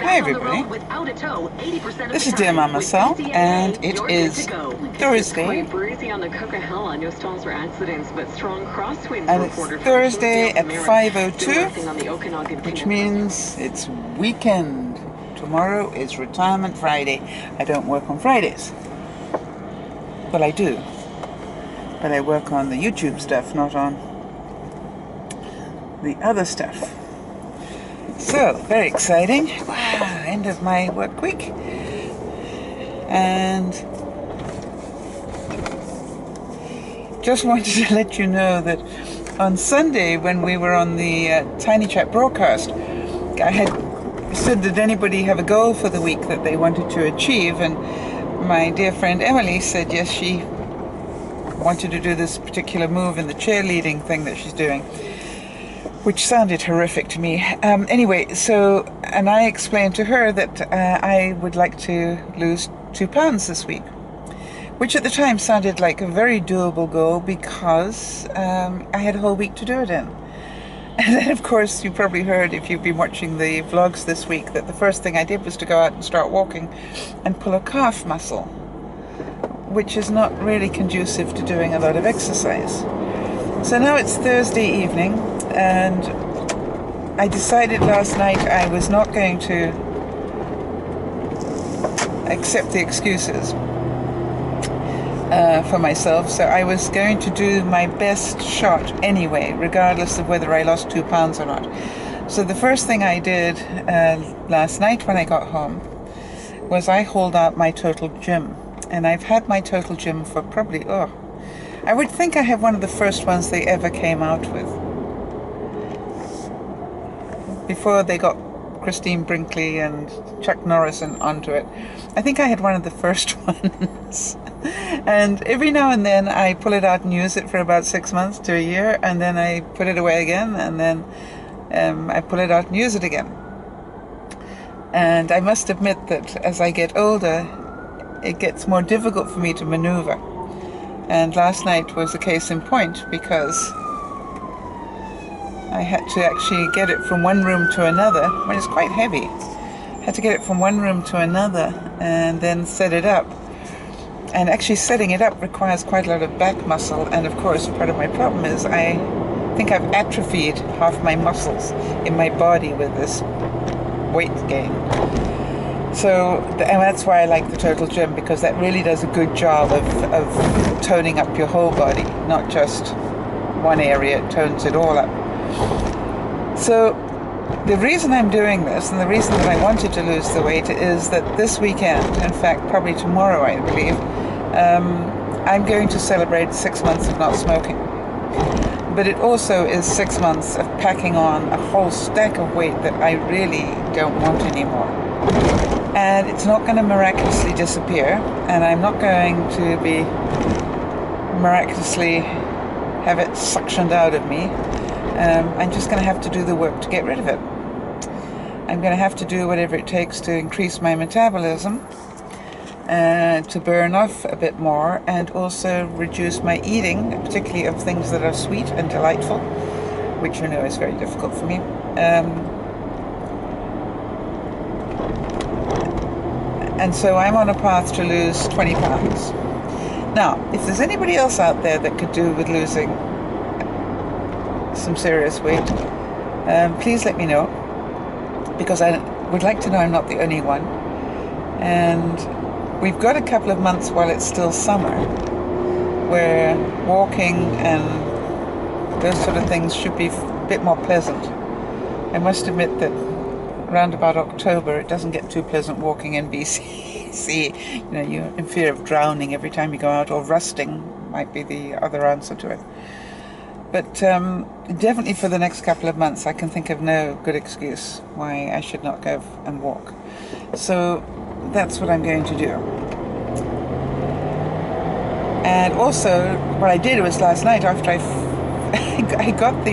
Hi everybody, this is Dear Mama Sal, and it is Thursday, and it's Thursday at 5:02, which means it's weekend. Tomorrow is Retirement Friday. I don't work on Fridays. Well, I do, but I work on the YouTube stuff, not on the other stuff. So, very exciting. Wow, end of my work week. And just wanted to let you know that on Sunday, when we were on the Tiny Chat broadcast, I had said, did anybody have a goal for the week that they wanted to achieve? And my dear friend Emily said yes, she wanted to do this particular move in the cheerleading thing that she's doing, which sounded horrific to me. Anyway, and I explained to her that I would like to lose 2 pounds this week, which at the time sounded like a very doable goal because I had a whole week to do it in. And then, of course, you probably heard, if you've been watching the vlogs this week, that the first thing I did was to go out and start walking and pull a calf muscle, which is not really conducive to doing a lot of exercise. So now it's Thursday evening, and I decided last night I was not going to accept the excuses for myself, so I was going to do my best shot anyway, regardless of whether I lost 2 pounds or not. So the first thing I did last night when I got home was I hauled out my Total Gym, and I've had my Total Gym for probably, I would think I have one of the first ones they ever came out with. Before they got Christine Brinkley and Chuck Norris onto it, I think I had one of the first ones. And every now and then I pull it out and use it for about 6 months to a year, and then I put it away again, and then I pull it out and use it again. And I must admit that as I get older, it gets more difficult for me to maneuver. And last night was a case in point, because I had to actually get it from one room to another. I mean, it's quite heavy. I had to get it from one room to another and then set it up. And actually setting it up requires quite a lot of back muscle. And of course, part of my problem is I think I've atrophied half my muscles in my body with this weight gain. So, and that's why I like the Total Gym, because that really does a good job of toning up your whole body, not just one area, it tones it all up. So, the reason I'm doing this, and the reason that I wanted to lose the weight, is that this weekend, in fact probably tomorrow I believe, I'm going to celebrate 6 months of not smoking. But it also is 6 months of packing on a whole stack of weight that I really don't want anymore. And it's not going to miraculously disappear, and I'm not going to be miraculously have it suctioned out of me. I'm just going to have to do the work to get rid of it. I'm going to have to do whatever it takes to increase my metabolism, to burn off a bit more, and also reduce my eating, particularly of things that are sweet and delightful, which you know is very difficult for me. And so I'm on a path to lose 20 pounds. Now, if there's anybody else out there that could do with losing some serious weight, please let me know, because I would like to know I'm not the only one. And we've got a couple of months while it's still summer, where walking and those sort of things should be a bit more pleasant. I must admit that around about October, it doesn't get too pleasant walking in BC. You know, you're in fear of drowning every time you go out, or rusting might be the other answer to it. But definitely for the next couple of months, I can think of no good excuse why I should not go and walk. So that's what I'm going to do. And also, what I did was last night, after I got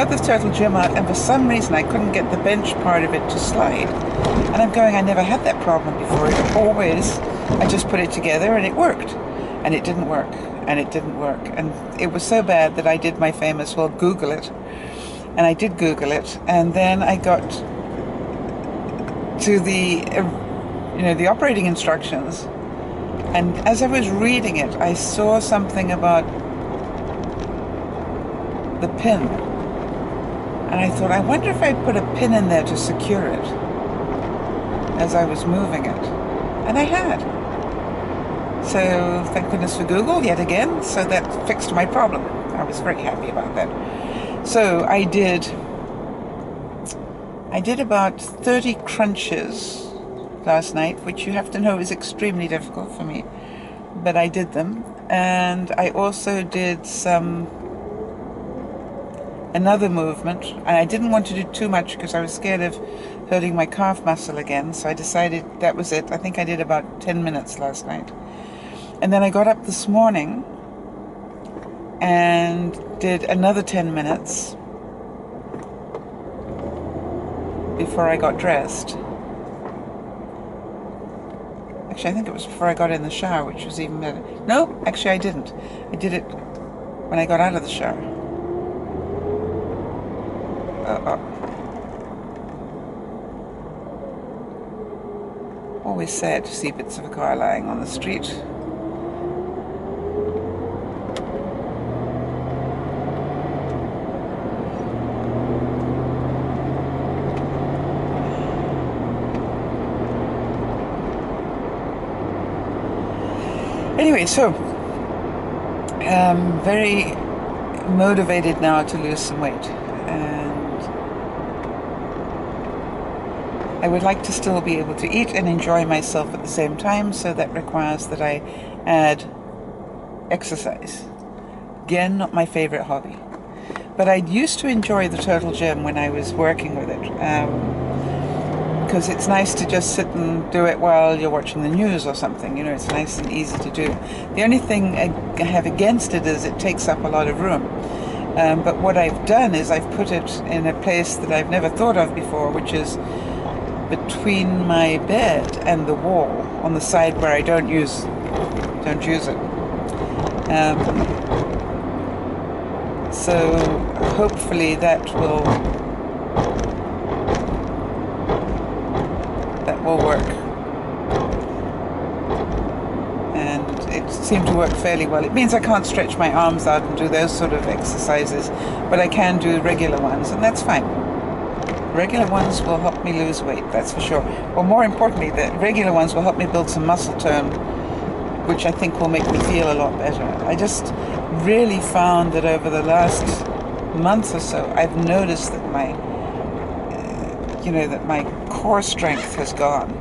this Total Gym out, and for some reason I couldn't get the bench part of it to slide. And I'm going, I never had that problem before. I just put it together and it worked. And it didn't work. And it didn't work. And it was so bad that I did my famous, well, Google it. And I did Google it. And then I got to the, the operating instructions. And as I was reading it, I saw something about the pin. And I thought, I wonder if I put a pin in there to secure it as I was moving it. And I had. So thank goodness for Google yet again. So that fixed my problem. I was very happy about that. So I did about 30 crunches last night, which you have to know is extremely difficult for me. But I did them. And I also did another movement, and I didn't want to do too much because I was scared of hurting my calf muscle again, so I decided that was it. I think I did about 10 minutes last night. And then I got up this morning and did another 10 minutes before I got dressed. Actually, I think it was before I got in the shower, which was even better. No, actually I didn't. I did it when I got out of the shower. Always sad to see bits of a car lying on the street. Anyway, so I'm very motivated now to lose some weight, and I would like to still be able to eat and enjoy myself at the same time, so that requires that I add exercise. Again, not my favorite hobby, but I used to enjoy the Turtle Gym when I was working with it, because it's nice to just sit and do it while you're watching the news or something. It's nice and easy to do. The only thing I have against it is it takes up a lot of room. But what I've done is I've put it in a place that I've never thought of before, which is between my bed and the wall, on the side where I don't use it. So hopefully that will work. And it seemed to work fairly well. It means I can't stretch my arms out and do those sort of exercises, but I can do regular ones, and that's fine. Regular ones will help me lose weight, that's for sure. Or more importantly, the regular ones will help me build some muscle tone, which I think will make me feel a lot better. I just really found that over the last month or so, I've noticed that my core strength has gone.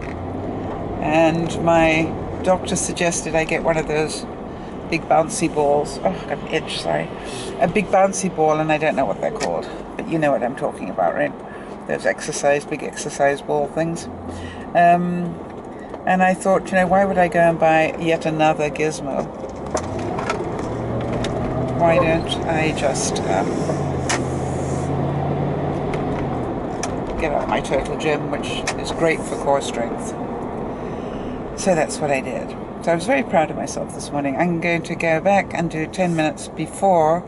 And my doctor suggested I get one of those big bouncy balls. Oh, I got an itch, sorry. A big bouncy ball, and I don't know what they're called, but you know what I'm talking about, right? Those big exercise ball things. And I thought, why would I go and buy yet another gizmo? Why don't I just get out my Turtle Gym, which is great for core strength. So that's what I did. So I was very proud of myself this morning. I'm going to go back and do 10 minutes before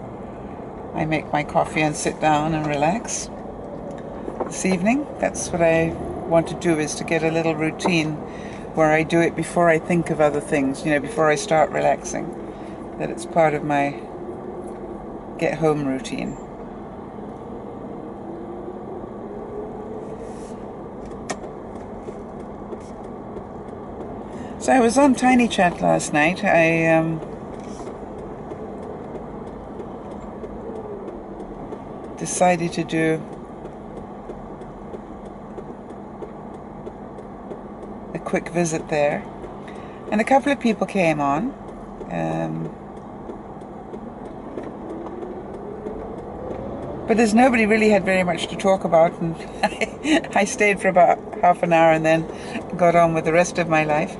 I make my coffee and sit down and relax. This evening, that's what I want to do, is to get a little routine where I do it before I think of other things, before I start relaxing, that it's part of my get home routine. So I was on Tiny Chat last night. I decided to do a quick visit there, and a couple of people came on. But there's nobody really had very much to talk about, and I stayed for about half an hour and then got on with the rest of my life,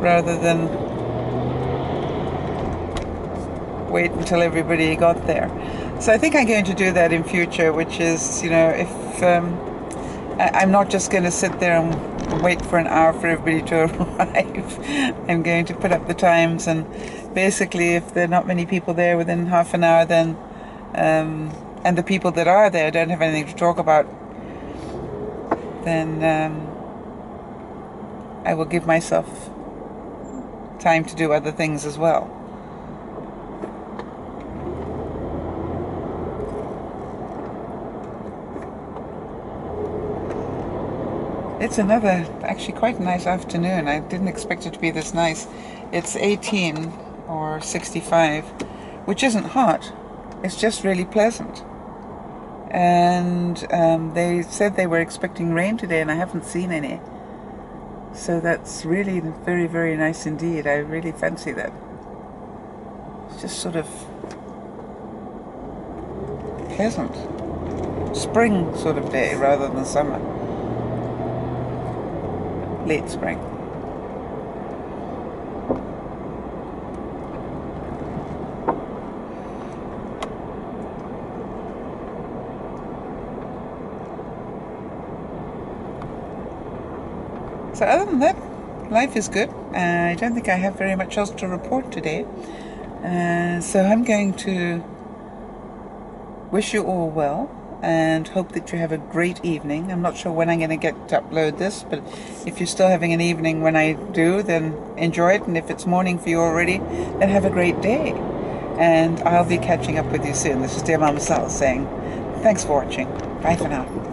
rather than wait until everybody got there. So I think I'm going to do that in future, which is, if I'm not just going to sit there and wait for an hour for everybody to arrive. I'm going to put up the times, and basically if there are not many people there within half an hour, then and the people that are there don't have anything to talk about, then I will give myself time to do other things as well. It's another, actually quite a nice afternoon. I didn't expect it to be this nice. It's 18 or 65, which isn't hot. It's just really pleasant. And they said they were expecting rain today, and I haven't seen any. So that's really very, very nice indeed. I really fancy that. It's just sort of pleasant. Spring sort of day rather than summer. Late spring. So other than that, life is good. I don't think I have very much else to report today. So I'm going to wish you all well and hope that you have a great evening. I'm not sure when I'm going to get to upload this, but if you're still having an evening when I do, then enjoy it. And if it's morning for you already, then have a great day. And I'll be catching up with you soon. This is Dear Mama Sal saying thanks for watching. Bye for now.